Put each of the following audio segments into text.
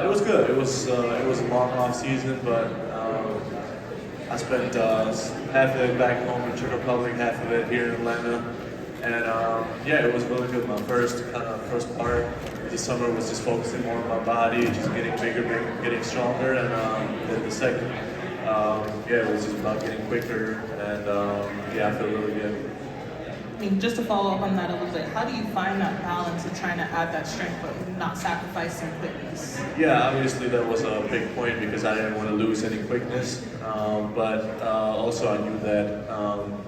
It was good. It was a long off season, but I spent half of it back home in Czech Republic, half of it here in Atlanta, and yeah, it was really good. My first part this summer was just focusing more on my body, just getting bigger, getting stronger, and then the second, yeah, it was just about getting quicker, and yeah, I feel really good. I mean, just to follow up on that a little bit, how do you find that balance of trying to add that strength but not sacrificing quickness? Yeah, obviously that was a big point because I didn't want to lose any quickness, but also I knew that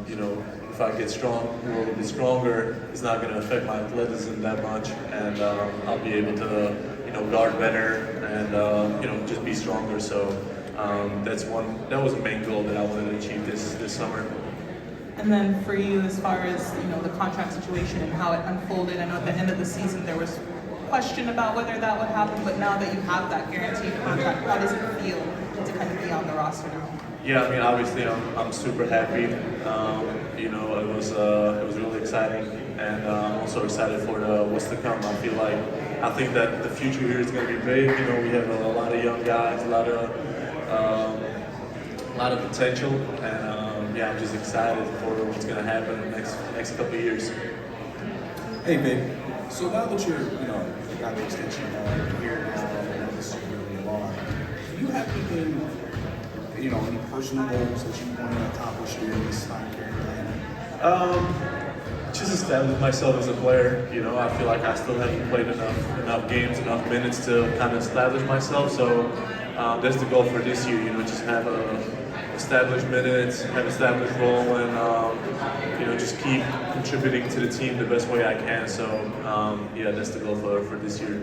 you know, if I get a little bit stronger, it's not going to affect my athleticism that much, and I'll be able to guard better and you know, just be stronger. So that was the main goal that I wanted to achieve this summer. And then for you, as far as the contract situation and how it unfolded, I know at the end of the season there was question about whether that would happen, but now that you have that guaranteed contract, how does it feel to kind of be on the roster now? Yeah, I mean, obviously I'm super happy. You know, it was really exciting, and I'm also excited for what's to come. I think that the future here is going to be big. You know, we have a lot of young guys, a lot of potential, and yeah, I'm just excited for what's going to happen in the next couple of years. Hey, babe. So now that you're, got the extension here now, and this is really long, do you have anything, any personal goals that you want to accomplish during this time period? Just establish myself as a player. You know, I feel like I still haven't played enough games, enough minutes to kind of establish myself. So that's the goal for this year. You know, just have established minutes, have established role, and just keep contributing to the team the best way I can. So yeah, that's the goal for this year.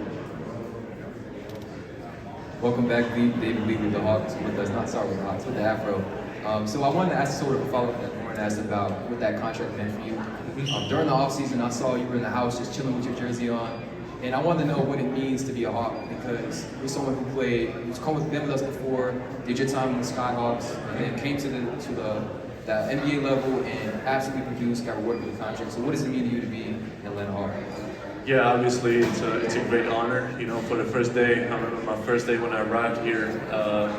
Welcome back, David Lee with the Hawks. With the Hawks, with the Afro. So I wanted to ask sort of a follow-up that Lauren asked about what that contract meant for you. During the offseason, I saw you were in the house just chilling with your jersey on. And I wanted to know what it means to be a Hawk, because you're someone who's come with them with us before, did your time with the Skyhawks, and then came to the NBA level and absolutely produced, got rewarded with the contract. So what does it mean to you to be an Atlanta Hawk? Yeah, obviously it's a great honor. You know, for the first day, I remember my first day when I arrived here a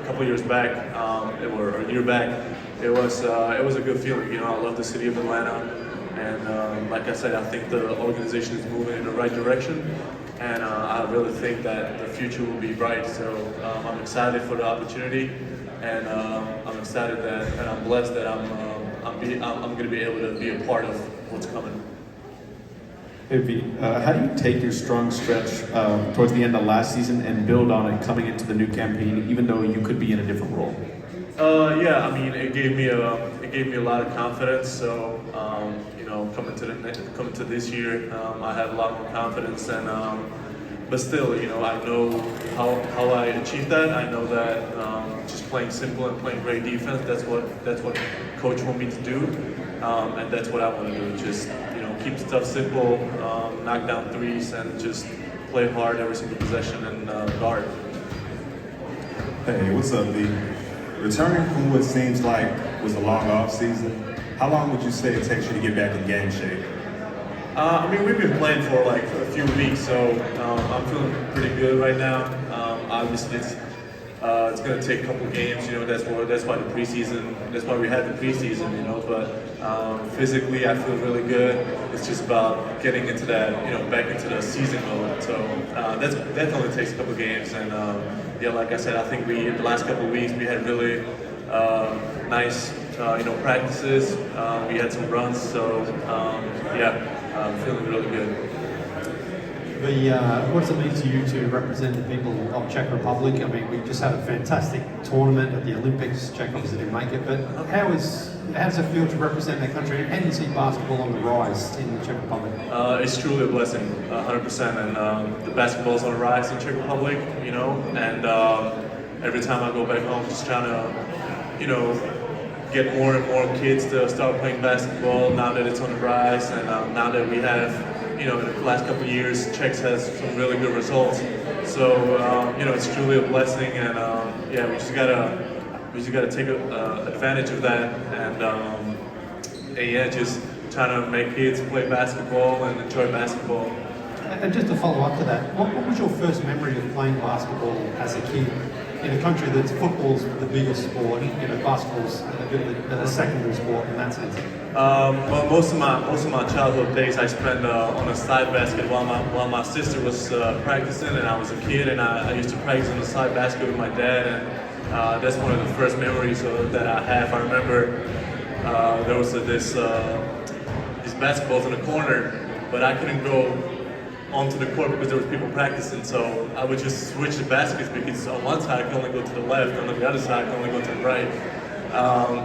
couple years back, or a year back. It was a good feeling. You know, I love the city of Atlanta. And like I said, I think the organization is moving in the right direction, and I really think that the future will be bright. So I'm excited for the opportunity, and I'm excited and I'm blessed that I'm going to be able to be a part of what's coming. Hey, V, how do you take your strong stretch towards the end of last season and build on it coming into the new campaign, even though you could be in a different role? Yeah, I mean, it gave me a lot of confidence. So coming to this year, I have a lot more confidence, and but still, I know how I achieved that. I know that just playing simple and playing great defense, that's what coach want me to do, and that's what I want to do. Just keep stuff simple, knock down threes, and just play hard every single possession and guard. Hey, what's up, V? Returning from what seems like was a long off season, how long would you say it takes you to get back in game shape? I mean, we've been playing for like a few weeks, so I'm feeling pretty good right now. Obviously, it's going to take a couple games. That's why the preseason. That's why we had the preseason. But physically, I feel really good. It's just about getting into that, back into the season mode. So that only takes a couple games, and yeah, like I said, I think the last couple of weeks we had really nice, practices. We had some runs, so yeah. I'm feeling really good. What does it mean to you to represent the people of Czech Republic? I mean, we just had a fantastic tournament at the Olympics. Czech obviously didn't make it, but how does it feel to represent that country? And you see basketball on the rise in the Czech Republic? It's truly a blessing, 100%. And the basketball's on the rise in Czech Republic, and every time I go back home, just trying to, get more and more kids to start playing basketball now that it's on the rise, and now that we have, in the last couple of years, Czechs has some really good results. So, it's truly a blessing, and yeah, we just gotta take advantage of that, and yeah, just trying to make kids play basketball and enjoy basketball. And just to follow up to that, what was your first memory of playing basketball as a kid in a country that's football's the biggest sport, basketball's a bit of a secondary sport in that sense? Well, most of my childhood days I spent on a side basket while my sister was practicing, and I was a kid, and I used to practice on the side basket with my dad, and that's one of the first memories that I have. I remember there was these basketballs in the corner, but I couldn't go onto the court because there was people practicing, so I would just switch the baskets because on one side I could only go to the left, and on the other side I could only go to the right.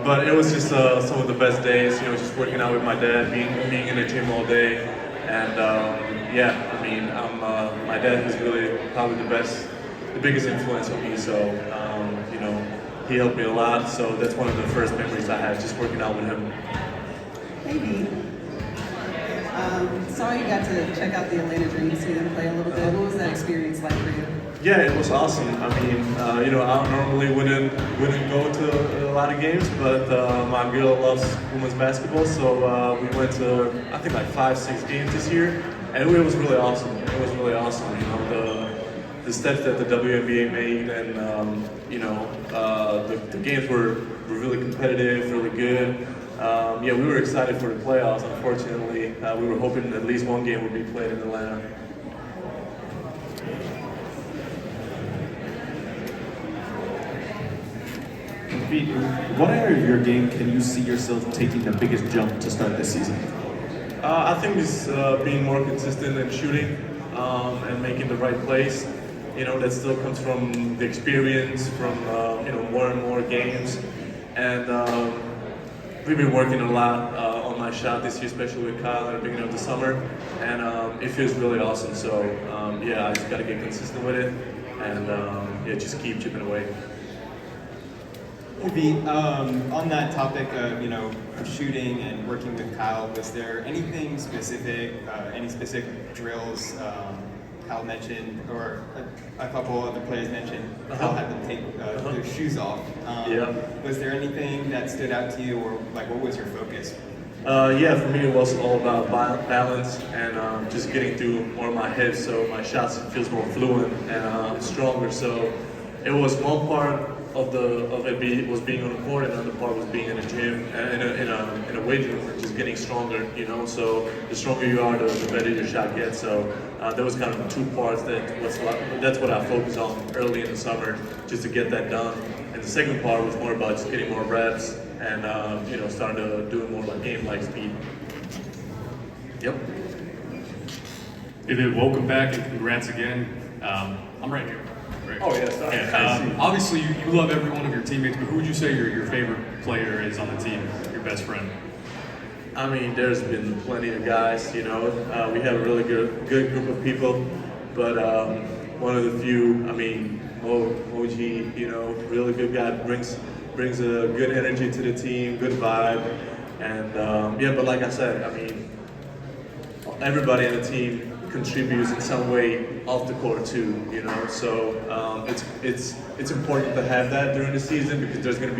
But it was just some of the best days, just working out with my dad, being in the gym all day, and my dad was really probably the biggest influence on me. So he helped me a lot. So that's one of the first memories I have, just working out with him. Maybe. Saw you got to check out the Atlanta Dream to see them play a little bit. What was that experience like for you? Yeah, it was awesome. I mean, I normally wouldn't go to a lot of games, but my girl loves women's basketball, so we went to I think like 5-6 games this year, and it was really awesome. It was really awesome. The steps that the WNBA made, and the games were really competitive, really good. We were excited for the playoffs. Unfortunately, we were hoping at least one game would be played in Atlanta. What area of your game can you see yourself taking the biggest jump to start this season? I think it's being more consistent in shooting and making the right plays. That still comes from the experience, from more and more games, and we've been working a lot on my shot this year, especially with Kyle at the beginning of the summer, and it feels really awesome. So I just got to get consistent with it, and just keep chipping away. Maybe on that topic of shooting and working with Kyle, was there anything specific, any specific drills Kyle mentioned, or a couple other players mentioned, Kyle had them take their shoes off? Was there anything that stood out to you, or what was your focus? For me it was all about balance and just getting through more of my hips, so my shots feels more fluent and stronger. So it was one part of it was being on the court, and another part was being in a gym, in a weight room, and just getting stronger. So the stronger you are, the better your shot gets. So there was kind of two parts that's what I focused on early in the summer, just to get that done. And the second part was more about just getting more reps and starting to do more game-like speed. Yep. David, welcome back and congrats again. I'm right here. Right. Oh yeah, sorry. Yeah, obviously, you love every one of your teammates, but who would you say your favorite player is on the team, your best friend? I mean, there's been plenty of guys. We have a really good group of people, but one of the few. I mean, Moji, really good guy, brings a good energy to the team, good vibe, and but like I said, I mean, everybody on the team contributes in some way off the court too, so it's important to have that during the season, because there's going to be